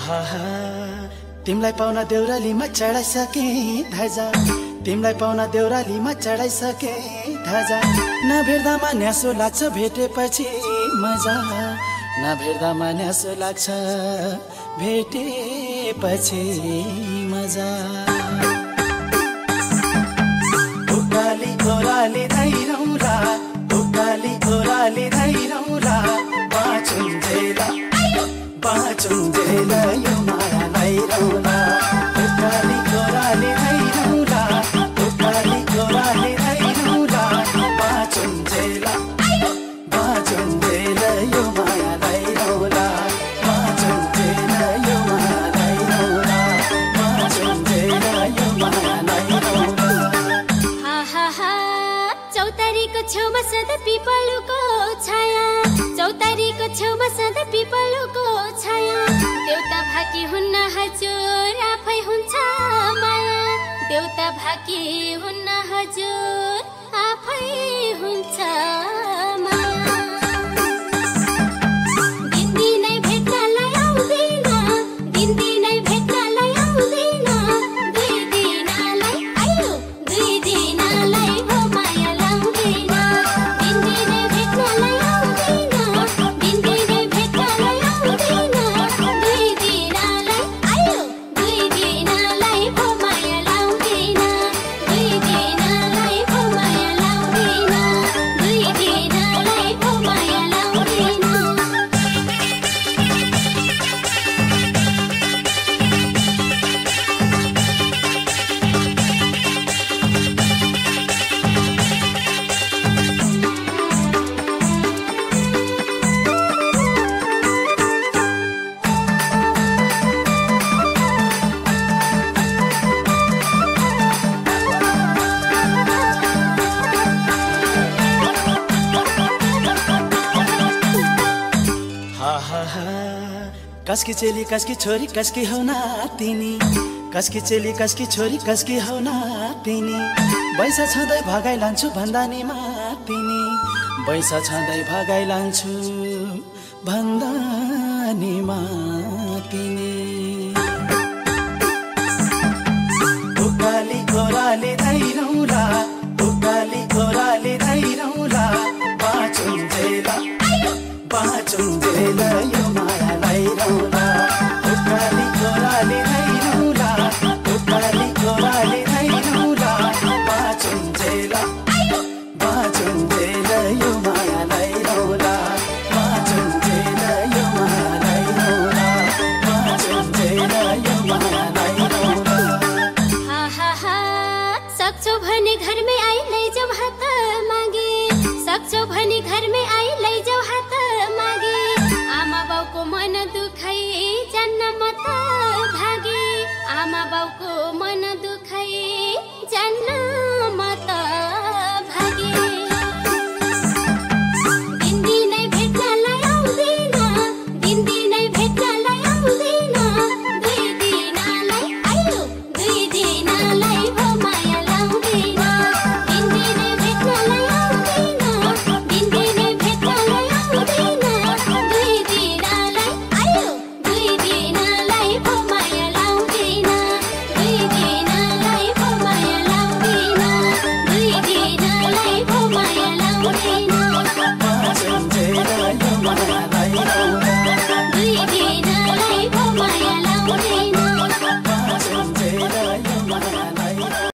हा हा तिमलाई पाउन देउरालीमा चढाइसके ध्वजा तिमलाई पाउन देउरालीमा चढाइसके ध्वजा नभेट्दामा न्यासो लाग्छ भेटेपछि मजा नभेट्दामा न्यासो लाग्छ भेटेपछि मजा उकाली ओराली धैरौला उकाली ओराली धैरौला बाँचुन्जेला बाँचुन्जेला यो माया धैरौला उकाली ओराली धैरौला उकाली ओराली धैरौला बाँचुन्जेला बाँचुन्जेला यो माया धैरौला बाँचुन्जेला यो माया धैरौला बाँचुन्जेला यो माया धैरौला चौतारीको छेउमा सदा पिपलुको छाया चौतारीको छेउमा सदा पिपलुको छाया देउता भाकी हुन्न हजुर आफै हुन्छ माया देउता भाकी हुन्न हजुर आफै हुन्छ माया दिनदिनै भेट्नलाई आउँदैन दिनदिनै भेट्नलाई आउँदैन दुई दिनलाई आयो दुई दिनलाई हो माया लाउँदैन दिनदिनै भेट्नलाई आउँदैन दिनदिनै भेट्नलाई आउँदैन दुई दिनलाई आयो दुई दिनलाई हो माया लाउँदैन दुई दिनलाई हो माया लाउँदैन दुई दिनलाई हो माया लाउँदैन हा हा हा कसकी चेली कसकी छोरी कसकी हौ नातिनी कसकी चेली कसकी छोरी कसकी हौ नातिनी बैसा छँदै भगाइ लान्छु भन्दा नि मातिनी बैसा छँदै भगाइ लान्छु भन्दा नि मातिनी उकाली ओराली धैरौला उकाली ओराली धैरौला बाँचुन्जेला बाँचुन्जेला यो माया धैरौला उकाली ओराली धैरौला उकाली ओराली धैरौला बाँचुन्जेला बाँचुन्जेला यो माया धैरौला बाँचुन्जेला यो माया धैरौला बाँचुन्जेला यो माया धैरौला हा हा हा सक्छौ भने घरमै आई लैजाऊ हात मागे सक्छौ भने घरमै आई लैजाऊ हात मागे आमा बाउको मन दुखाइ जान्न म त भागे आमा बाउको मन दुखाइ